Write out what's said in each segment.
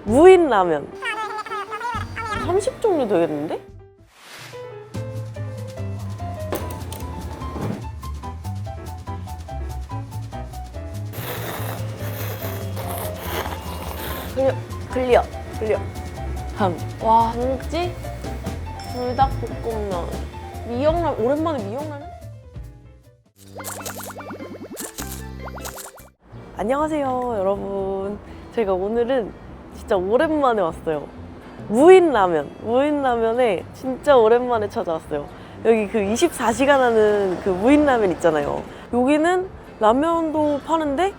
무인 라면 30종류 되겠는데? 클리어. 와, 뭐 먹지? 불닭볶음면, 미역라면, 오랜만에 미역라면? 안녕하세요, 여러분. 제가 오늘은 진짜 오랜만에 왔어요. 무인라면에 진짜 오랜만에 찾아왔어요. 여기 그 24시간 하는 그 무인라면 있잖아요. 여기는 라면도 파는데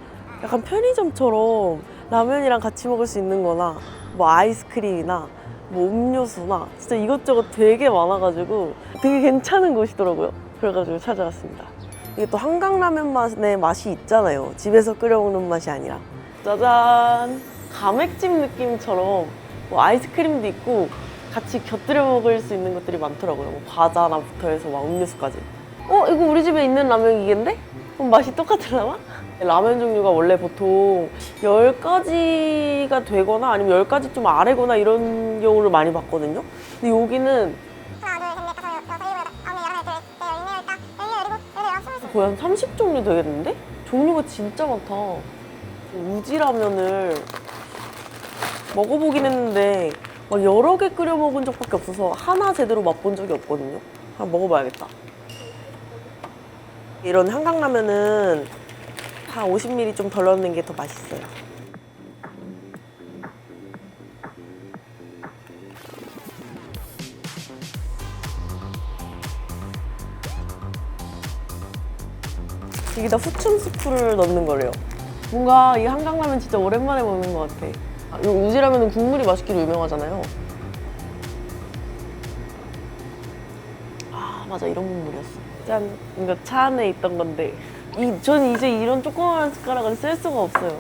약간 편의점처럼 라면이랑 같이 먹을 수 있는 거나 뭐 아이스크림이나 뭐 음료수나 진짜 이것저것 되게 많아가지고 되게 괜찮은 곳이더라고요. 그래가지고 찾아왔습니다. 이게 또 한강라면만의 맛이 있잖아요. 집에서 끓여 먹는 맛이 아니라. 짜잔! 가맥집 느낌처럼 뭐 아이스크림도 있고 같이 곁들여 먹을 수 있는 것들이 많더라고요. 뭐 과자나부터 해서 막 음료수까지. 이거 우리 집에 있는 라면 이게인데? 그럼 맛이 똑같을라나? 라면 종류가 원래 보통 10가지가 되거나 아니면 10가지 좀 아래거나 이런 경우를 많이 봤거든요. 근데 여기는 거의 한 30종류 되겠는데? 종류가 진짜 많다. 우지라면을 먹어보긴 했는데 막 여러 개 끓여 먹은 적밖에 없어서 하나 제대로 맛본 적이 없거든요. 한번 먹어봐야겠다. 이런 한강라면은 한 50ml 좀 덜 넣는 게 더 맛있어요. 여기다 후춘 스프를 넣는 거래요. 뭔가 이 한강라면 진짜 오랜만에 먹는 것 같아. 이 우지라면은 국물이 맛있기로 유명하잖아요. 아, 맞아. 이런 국물이었어. 짠. 이거 차 안에 있던 건데. 전 이제 이런 조그만 숟가락은 쓸 수가 없어요.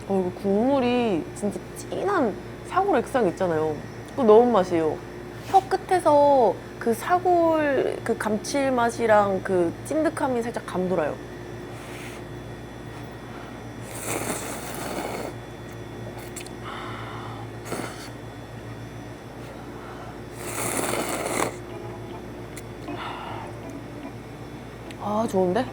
이거 국물이 진짜 진한 사골 액상 있잖아요. 그거 넣은 맛이에요. 혀 끝에서 그 사골 그 감칠맛이랑 그 찐득함이 살짝 감돌아요. 아, 좋은데?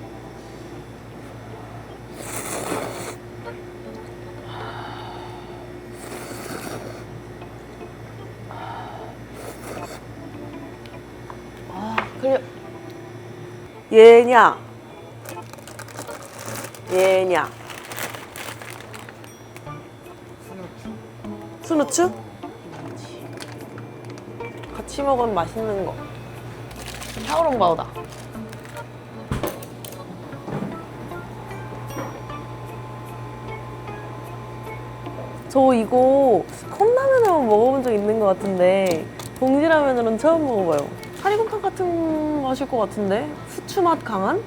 그래. 얘냐 순우추? 같이 먹으면 맛있는 거. 샤오롱바오다. 저 이거 컵라면으로 먹어본 적 있는 것 같은데 봉지라면으로는 처음 먹어봐요. 사리곰탕 같은 맛일 것 같은데? 후추 맛 강한?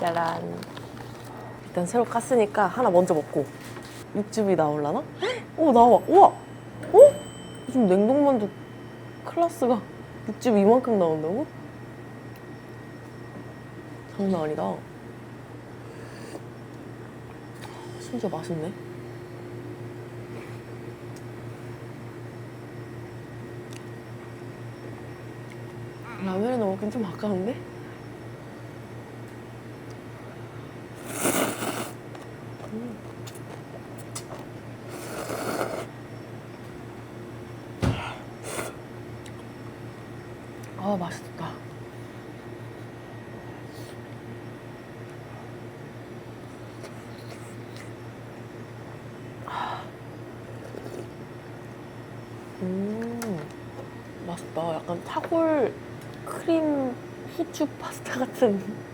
짜란. 일단 새로 깠으니까 하나 먼저 먹고 육즙이 나올라나? 오, 나와. 우와! 요즘 냉동만두 클라스가 육즙 이만큼 나온다고? 장난 아니다. 진짜 맛있네. 라면에 넣기는 좀 아까운데? 아, 맛있다. 맛있다. 약간 약간 타골 크림 후추 파스타 같은.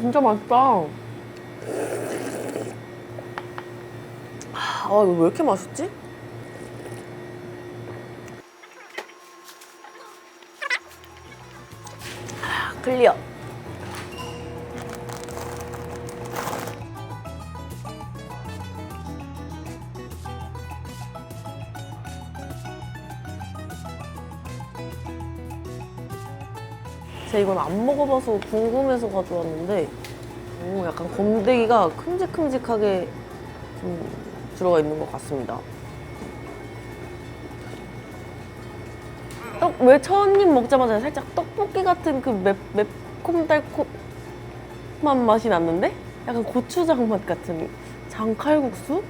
진짜 맛있다. 이거 왜 이렇게 맛있지? 클리어. 제가 이건 안 먹어봐서 궁금해서 가져왔는데 약간 건더기가 큼직큼직하게 좀 들어가 있는 것 같습니다. 왜 첫 입 먹자마자 살짝 떡볶이 같은 그 매콤달콤한 맛이 났는데? 약간 고추장 맛 같은 장칼국수?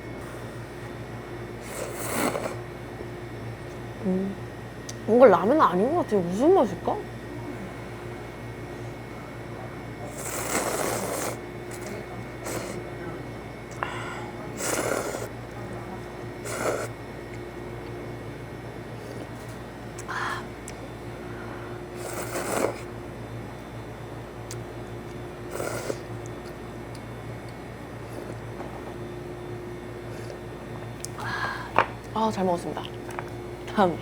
뭔가 라면 아닌 것 같아요. 무슨 맛일까? 잘 먹었습니다. 다음.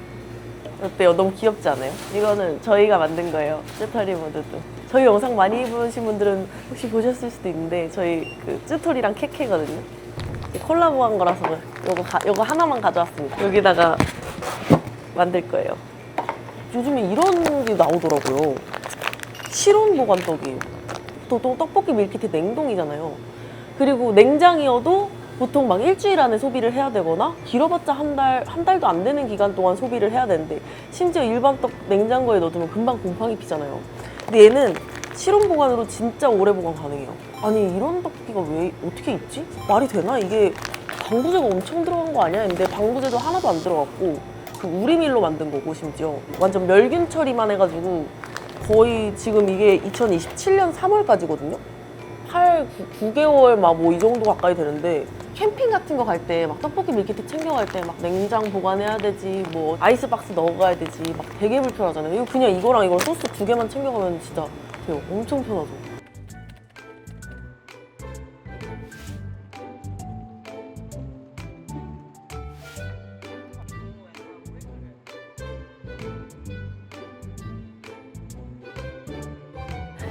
어때요? 너무 귀엽지 않아요? 이거는 저희가 만든 거예요. 쯔토리 모드도. 저희 영상 많이 보신 분들은 혹시 보셨을 수도 있는데 저희 그 쯔토리랑 케케거든요. 콜라보한 거라서 요거 하나만 가져왔습니다. 여기다가 만들 거예요. 요즘에 이런 게 나오더라고요. 실온 보관 떡이에요. 또 떡볶이 밀키트 냉동이잖아요. 그리고 냉장이어도 보통 막 일주일 안에 소비를 해야 되거나 길어봤자 한 달도 안 되는 기간 동안 소비를 해야 되는데 심지어 일반 떡 냉장고에 넣어두면 금방 곰팡이 피잖아요. 근데 얘는 실온 보관으로 진짜 오래 보관 가능해요. 아니 이런 떡볶이가 왜 어떻게 있지? 말이 되나? 이게 방부제가 엄청 들어간 거 아니야? 근데 방부제도 하나도 안 들어갔고 그 우리밀로 만든 거고 심지어 완전 멸균 처리만 해가지고 거의 지금 이게 2027년 3월까지거든요? 9개월 막 뭐 이 정도 가까이 되는데 캠핑 같은 거 갈 때 막 떡볶이 밀키트 챙겨갈 때 막 냉장 보관해야 되지 뭐 아이스박스 넣어가야 되지 막 되게 불편하잖아요. 이거 그냥 이거랑 이거 소스 2개만 챙겨가면 진짜 돼요. 엄청 편하죠.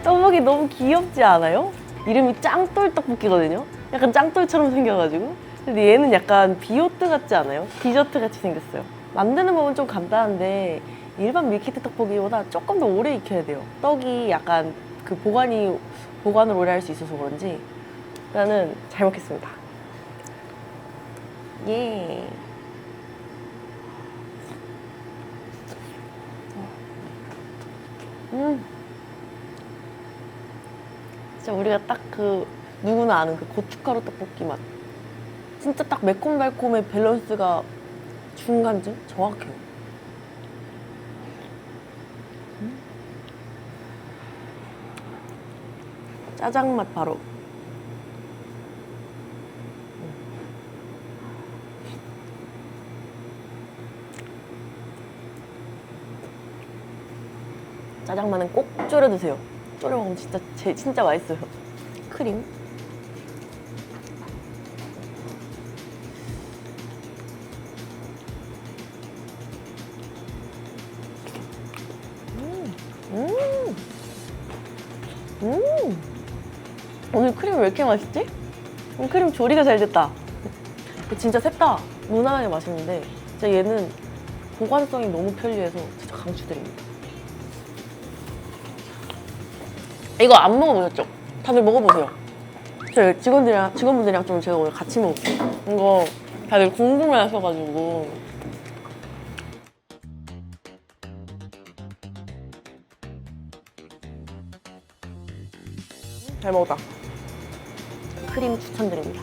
떡볶이 너무 귀엽지 않아요? 이름이 짱돌 떡볶이거든요? 약간 짱돌처럼 생겨가지고 근데 얘는 약간 비오트 같지 않아요? 디저트 같이 생겼어요. 만드는 법은 좀 간단한데 일반 밀키트 떡볶이보다 조금 더 오래 익혀야 돼요. 떡이 약간 그 보관을 오래 할 수 있어서 그런지 일단은 잘 먹겠습니다. 예. 진짜 우리가 딱 그 누구나 아는 그 고춧가루 떡볶이 맛. 진짜 딱 매콤달콤의 밸런스가 중간쯤 정확해요. 짜장 맛 바로. 짜장면은 꼭 졸여 드세요. 졸여 먹으면 진짜 맛있어요. 크림. 오늘 크림 왜 이렇게 맛있지? 크림 조리가 잘 됐다. 진짜 셋 다 무난하게 맛있는데 진짜 얘는 보관성이 너무 편리해서 진짜 강추드립니다. 이거 안 먹어보셨죠? 다들 먹어보세요. 저희 직원분들이랑 좀 제가 오늘 같이 먹을게요. 이거 다들 궁금해 하셔가지고. 잘 먹었다. 크림 추천드립니다.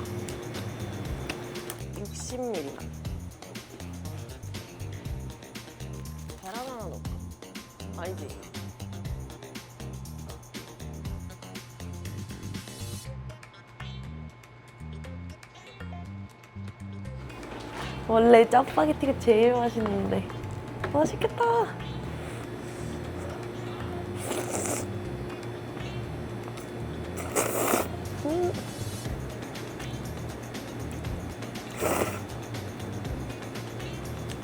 60ml. 아니지. 원래 짜파게티가 제일 맛있는데. 맛있겠다.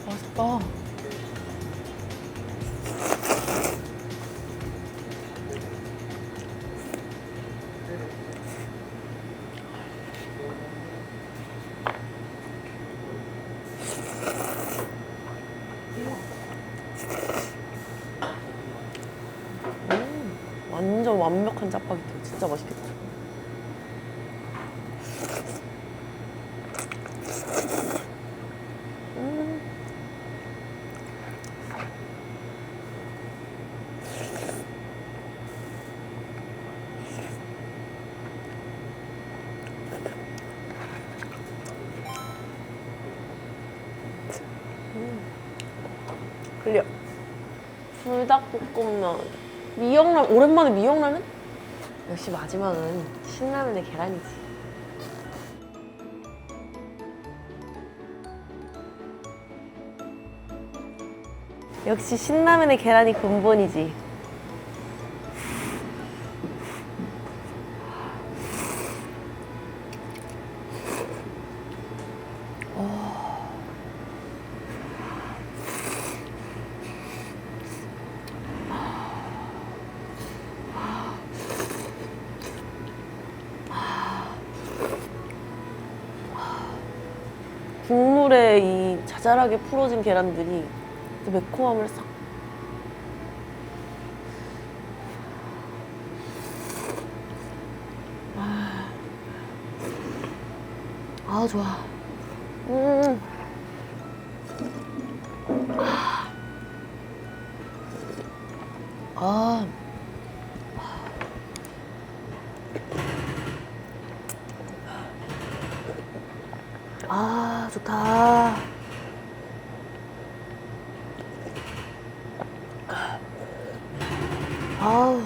맛있다. 완전 완벽한 짜파게티. 진짜 맛있겠다. 클리어. 불닭볶음면. 미역라면. 오랜만에 미역라면? 역시 마지막은 신라면의 계란이지. 역시 신라면의 계란이 근본이지. 국물에 이 자잘하게 풀어진 계란들이 그 매콤함을 싹. 아 좋아. 아. 아, 좋다. 아우.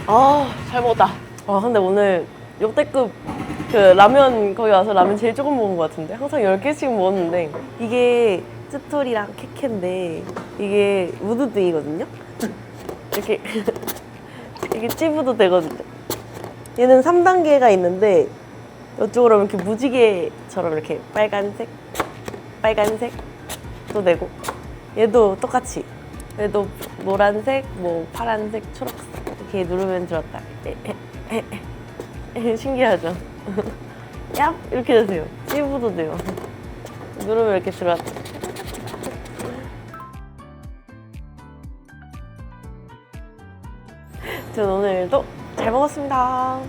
아, 잘 먹었다. 아, 근데 오늘 역대급 그 라면 거기 와서 라면 제일 조금 먹은 것 같은데 항상 10개씩 먹었는데 이게 쯔토리랑 케케인데 이게 우드등이거든요? 이렇게 이게 찝어도 되거든요. 얘는 3단계가 있는데 이쪽으로 이렇게 무지개처럼 이렇게 빨간색도 되고 얘도 똑같이 얘도 노란색, 뭐 파란색, 초록색 이렇게 누르면 들었다. 신기하죠? 얍! 이렇게 되세요. 찝어도 돼요. 누르면 이렇게 들어왔다. 저는 오늘도 잘 먹었습니다.